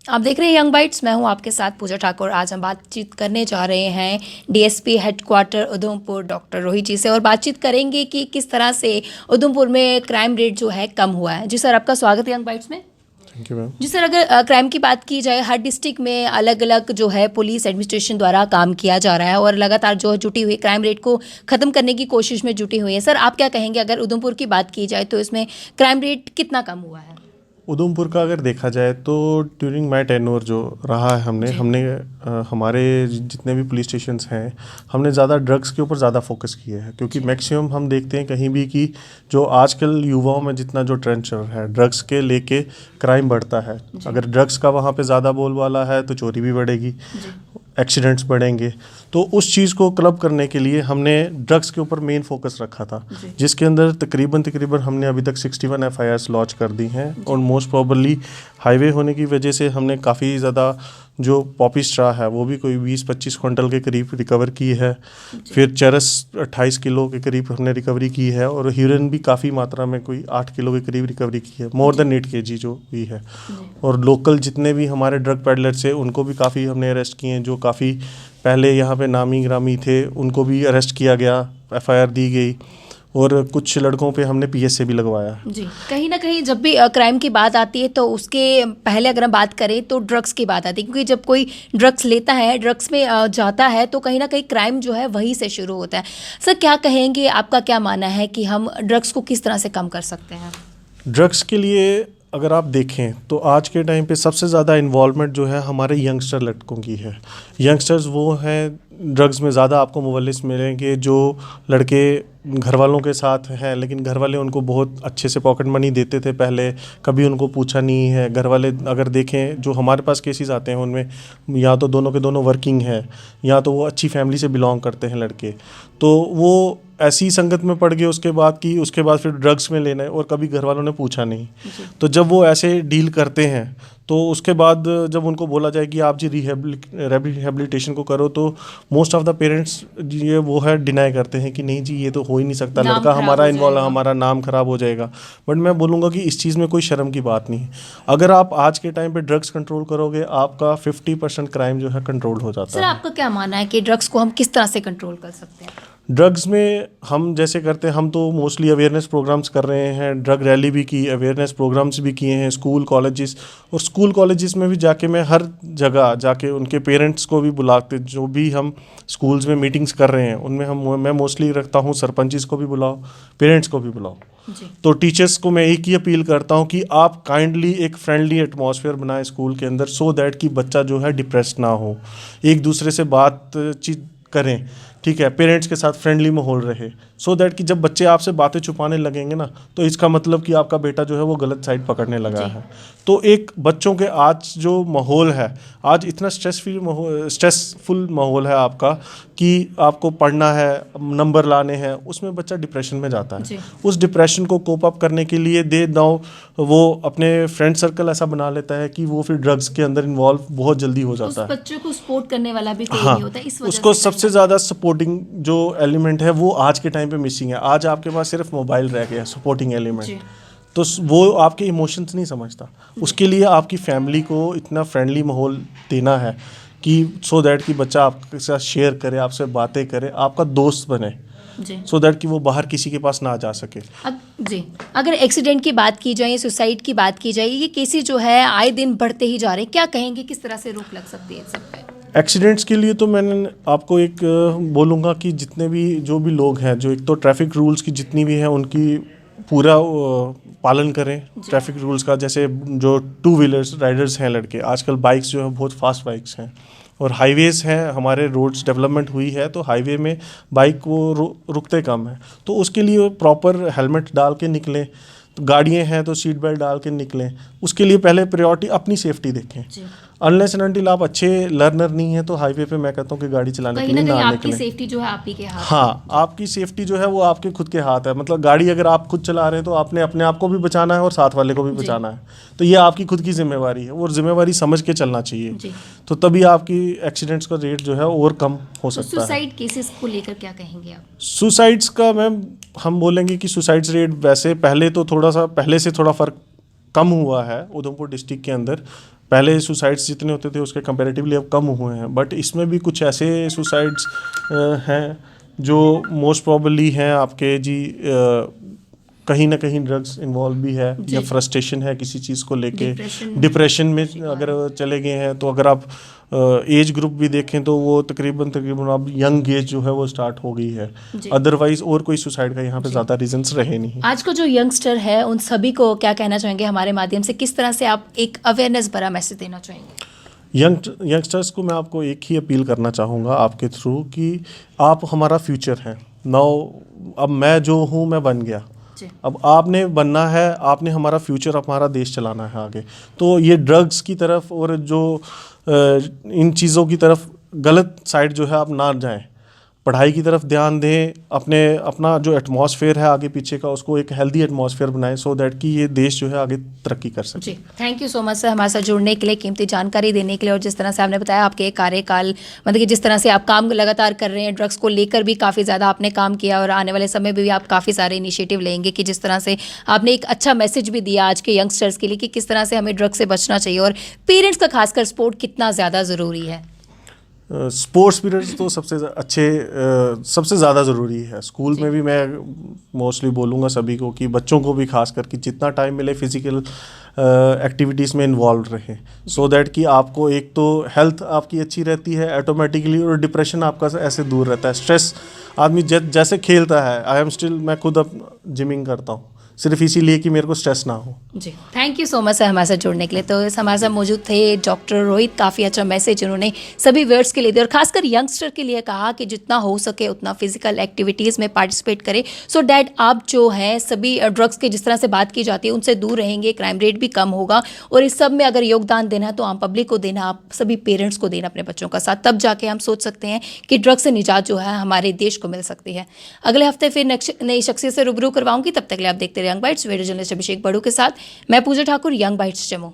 आप देख रहे हैं यंग बाइट्स, मैं हूं आपके साथ पूजा ठाकुर। आज हम बातचीत करने जा रहे हैं DSP headquarter Udhampur doctor Rohit ji से, और बातचीत करेंगे कि किस तरह से उधमपुर में क्राइम रेट जो है कम हुआ है। जी सर, आपका स्वागत है यंग बाइट्स में। Thank you ma'am. जी सर, अगर क्राइम की बात की जाए, हर डिस्ट्रिक्ट में अलग अलग जो है पुलिस एडमिनिस्ट्रेशन द्वारा काम किया जा रहा है और लगातार जो है जुटी हुई क्राइम रेट को ख़त्म करने की कोशिश में जुटी हुई है। सर, आप क्या कहेंगे, अगर उधमपुर की बात की जाए तो इसमें क्राइम रेट कितना कम हुआ है? उधमपुर का अगर देखा जाए तो ड्यूरिंग माय टेन्योर जो रहा है हमने हमारे जितने भी पुलिस स्टेशंस हैं, हमने ज़्यादा ड्रग्स के ऊपर ज़्यादा फोकस किया है, क्योंकि मैक्सिमम हम देखते हैं कहीं भी कि जो आजकल युवाओं में जितना जो ट्रेंड चल रहा है ड्रग्स के लेके क्राइम बढ़ता है। अगर ड्रग्स का वहाँ पे ज़्यादा बोलबाला है तो चोरी भी बढ़ेगी, एक्सीडेंट्स बढ़ेंगे। तो उस चीज़ को क्लब करने के लिए हमने ड्रग्स के ऊपर मेन फोकस रखा था, जिसके अंदर तकरीबन हमने अभी तक 61 एफआईआर्स लॉन्च कर दी हैं। और मोस्ट प्रॉबली हाईवे होने की वजह से हमने काफ़ी ज़्यादा जो पॉपी स्ट्रा है वो भी कोई 20-25 क्विंटल के करीब रिकवर की है। फिर चरस 28 किलो के करीब हमने रिकवरी की है, और हीरोइन भी काफ़ी मात्रा में कोई 8 किलो के करीब रिकवरी की है, मोर देन 8 kg जो हुई है। और लोकल जितने भी हमारे ड्रग पेडलर्स थे उनको भी काफ़ी हमने अरेस्ट किए हैं, जो काफ़ी पहले यहाँ पे नामी ग्रामी थे उनको भी अरेस्ट किया गया, एफआईआर दी गई, और कुछ लड़कों पे हमने पीएस से भी लगवाया। जी, कहीं ना कहीं जब भी क्राइम की बात आती है तो उसके पहले अगर हम बात करें तो ड्रग्स की बात आती है, क्योंकि जब कोई ड्रग्स लेता है, ड्रग्स में जाता है, तो कहीं ना कहीं क्राइम जो है वहीं से शुरू होता है। सर, क्या कहेंगे, आपका क्या मानना है कि हम ड्रग्स को किस तरह से कम कर सकते हैं? ड्रग्स के लिए अगर आप देखें तो आज के टाइम पे सबसे ज़्यादा इन्वॉल्वमेंट जो है हमारे यंगस्टर लड़कों की है। यंगस्टर्स वो हैं, ड्रग्स में ज़्यादा आपको मुवल्लिस मिलेंगे जो लड़के घर वालों के साथ हैं, लेकिन घर वाले उनको बहुत अच्छे से पॉकेट मनी देते थे पहले, कभी उनको पूछा नहीं है। घर वाले अगर देखें जो हमारे पास केसेस आते हैं उनमें या तो दोनों के दोनों वर्किंग है, या तो वो अच्छी फैमिली से बिलोंग करते हैं लड़के, तो वो ऐसी संगत में पड़ गए उसके बाद फिर ड्रग्स में लेना है, और कभी घर वालों ने पूछा नहीं। तो जब वो ऐसे डील करते हैं तो उसके बाद जब उनको बोला जाए कि आप जी रिहेबिलिटेशन को करो, तो मोस्ट ऑफ द पेरेंट्स ये वो है डिनाई करते हैं कि नहीं जी ये तो हो ही नहीं सकता, लड़का हमारा इन्वॉल्व, हमारा नाम खराब हो जाएगा। बट मैं बोलूँगा कि इस चीज़ में कोई शर्म की बात नहीं है। अगर आप आज के टाइम पे ड्रग्स कंट्रोल करोगे, आपका 50% क्राइम जो है कंट्रोल हो जाता सर, है। आपका क्या मानना है कि ड्रग्स को हम किस तरह से कंट्रोल कर सकते हैं? ड्रग्स में हम जैसे करते हैं, हम तो मोस्टली अवेयरनेस प्रोग्राम्स कर रहे हैं, ड्रग रैली भी की, अवेयरनेस प्रोग्राम्स भी किए हैं स्कूल कॉलेजेस में भी जाके मैं हर जगह जाके उनके पेरेंट्स को भी बुलाते, जो भी हम स्कूल्स में मीटिंग्स कर रहे हैं उनमें मैं मोस्टली रखता हूँ सरपंचिस को भी बुलाओ, पेरेंट्स को भी बुलाओ। तो टीचर्स को मैं एक ही अपील करता हूँ कि आप काइंडली एक फ्रेंडली एटमॉस्फेयर बनाएं स्कूल के अंदर, सो दैट कि बच्चा जो है डिप्रेस ना हो, एक दूसरे से बातचीत करें, ठीक है, पेरेंट्स के साथ फ्रेंडली माहौल रहे, सो दैट कि जब बच्चे आपसे बातें छुपाने लगेंगे ना, तो इसका मतलब कि आपका बेटा जो है वो गलत साइड पकड़ने लगा है। तो एक बच्चों के आज जो माहौल है, आज इतना स्ट्रेसफुल माहौल है आपका कि आपको पढ़ना है, नंबर लाने हैं, उसमें बच्चा डिप्रेशन में जाता है। उस डिप्रेशन को कोप अप करने के लिए वो अपने फ्रेंड सर्कल ऐसा बना लेता है कि वो फिर ड्रग्स के अंदर इन्वॉल्व बहुत जल्दी हो जाता है। उस बच्चों को सपोर्ट करने वाला भी कोई नहीं होता, इस वजह उसको से सबसे ज़्यादा सपोर्टिंग जो एलिमेंट है वो आज के टाइम पे मिसिंग है। आज आपके पास सिर्फ मोबाइल रह गया सपोर्टिंग एलिमेंट, तो वो आपके इमोशंस नहीं समझता। उसके लिए आपकी फैमिली को इतना फ्रेंडली माहौल देना है कि सो दैट कि बच्चा आपके साथ शेयर करे, आपसे बातें करे, आपका दोस्त बने, सो दैट कि वो बाहर किसी के पास ना जा सके। जी, अगर एक्सीडेंट की बात की जाए, सुसाइड की बात की जाए, ये केसेस जो है आए दिन बढ़ते ही जा रहे हैं, क्या कहेंगे, किस तरह से रोक लग सकती है इन सब पे? एक्सीडेंट्स के लिए तो मैंने आपको एक बोलूँगा कि जितने भी जो भी लोग हैं, जो एक तो ट्रैफिक रूल्स की जितनी भी हैं उनकी पूरा पालन करें ट्रैफिक रूल्स का। जैसे जो 2 व्हीलर्स राइडर्स हैं लड़के, आजकल बाइक्स जो है बहुत फास्ट बाइक्स हैं, और हाईवेज़ हैं, हमारे रोड्स डेवलपमेंट हुई है तो हाईवे में बाइक वो रुकते कम है, तो उसके लिए प्रॉपर हेलमेट डाल के निकलें। तो गाड़ियाँ हैं तो सीट बेल्ट डाल के निकलें। उसके लिए पहले प्रायोरिटी अपनी सेफ्टी देखें। अनलेस एंड अनटिल आप अच्छे लर्नर नहीं है तो हाईवे पे मैं कहता हूँ कि गाड़ी चलाने के लिए ना निकलें। आपकी सेफ्टी जो है आप ही के हाथ। हाँ, आपकी सेफ्टी जो है वो आपके खुद के हाथ है। मतलब गाड़ी अगर आप खुद चला रहे हैं तो आपने अपने आप को भी बचाना है और साथ वाले को भी बचाना है, तो ये आपकी खुद की जिम्मेवारी है, और जिम्मेवारी समझ के चलना चाहिए, तो तभी आपकी एक्सीडेंट्स का रेट जो है और कम हो सकता है। सुसाइड केसेस को लेकर क्या कहेंगे आप? सुसाइड्स का मैम हम बोलेंगे कि सुसाइड्स रेट वैसे पहले से थोड़ा फ़र्क कम हुआ है उधमपुर डिस्ट्रिक्ट के अंदर। पहले सुसाइड्स जितने होते थे उसके कंपैरेटिवली अब कम हुए हैं, बट इसमें भी कुछ ऐसे सुसाइड्स हैं जो मोस्ट प्रोबेबली हैं आपके जी कहीं ना कहीं ड्रग्स इन्वॉल्व भी है या फ्रस्ट्रेशन है किसी चीज़ को लेके, डिप्रेशन में अगर चले गए हैं। तो अगर आप एज ग्रुप भी देखें तो वो तकरीबन अब यंग एज जो है वो स्टार्ट हो गई है, अदरवाइज और कोई सुसाइड का यहाँ पे ज़्यादा रीजंस रहे नहीं। आज को जो यंगस्टर है उन सभी को क्या कहना चाहेंगे हमारे माध्यम से, किस तरह से आप एक अवेयरनेस भरा मैसेज देना चाहेंगे? यंगस्टर्स को मैं आपको एक ही अपील करना चाहूँगा आपके थ्रू कि आप हमारा फ्यूचर हैं। नाउ अब मैं जो हूँ मैं बन गया, अब आपने बनना है, आपने हमारा फ्यूचर हमारा देश चलाना है आगे। तो ये ड्रग्स की तरफ और जो इन चीज़ों की तरफ गलत साइड जो है आप ना जाएं, पढ़ाई की तरफ ध्यान दें, अपना जो एटमॉस्फेयर है आगे पीछे का उसको एक हेल्दी एटमॉस्फेयर बनाएं सो दैट कि ये देश जो है आगे तरक्की कर सके। जी, thank you so much sir हमारे साथ जुड़ने के लिए, कीमती जानकारी देने के लिए, और जिस तरह से आपने बताया आपके कार्यकाल मतलब कि जिस तरह से आप काम लगातार कर रहे हैं, ड्रग्स को लेकर भी काफ़ी ज़्यादा आपने काम किया और आने वाले समय में भी आप काफ़ी सारे इनिशिएटिव लेंगे कि जिस तरह से आपने एक अच्छा मैसेज भी दिया आज के यंगस्टर्स के लिए कि किस तरह से हमें ड्रग्स से बचना चाहिए और पेरेंट्स का खासकर सपोर्ट कितना ज़्यादा ज़रूरी है। स्पोर्ट्स पीरियड्स तो सबसे ज़्यादा ज़रूरी है। स्कूल में भी मैं मोस्टली बोलूँगा सभी को कि बच्चों को भी खास करके जितना टाइम मिले फिज़िकल एक्टिविटीज़ में इन्वॉल्व रहें, सो दैट कि आपको एक तो हेल्थ आपकी अच्छी रहती है ऑटोमेटिकली और डिप्रेशन आपका ऐसे दूर रहता है। स्ट्रेस आदमी जैसे खेलता है, मैं खुद अब जिमिंग करता हूँ सिर्फ इसीलिए कि मेरे को स्ट्रेस ना हो। जी, thank you so much sir हमारे साथ जुड़ने के लिए। तो इस हमारे साथ मौजूद थे डॉक्टर रोहित, काफ़ी अच्छा मैसेज उन्होंने सभी वर्ड्स के लिए दिया और खासकर यंगस्टर के लिए कहा कि जितना हो सके उतना फिजिकल एक्टिविटीज़ में पार्टिसिपेट करें सो डैट आप जो है सभी ड्रग्स के जिस तरह से बात की जाती है उनसे दूर रहेंगे, क्राइम रेट भी कम होगा और इस सब में अगर योगदान देना है तो आम पब्लिक को देना, आप सभी पेरेंट्स को देना अपने बच्चों का साथ, तब जाके हम सोच सकते हैं कि ड्रग्स से निजात जो है हमारे देश को मिल सकती है। अगले हफ्ते फिर नई शख्सियत से रूबरू करवाऊंगी, तब तक के लिए आप देखते रहे यंग बाइट्स। वीडियो जर्नलिस्ट अभिषेक बड़ू के साथ मैं पूजा ठाकुर, यंग बाइट्स जम्मू।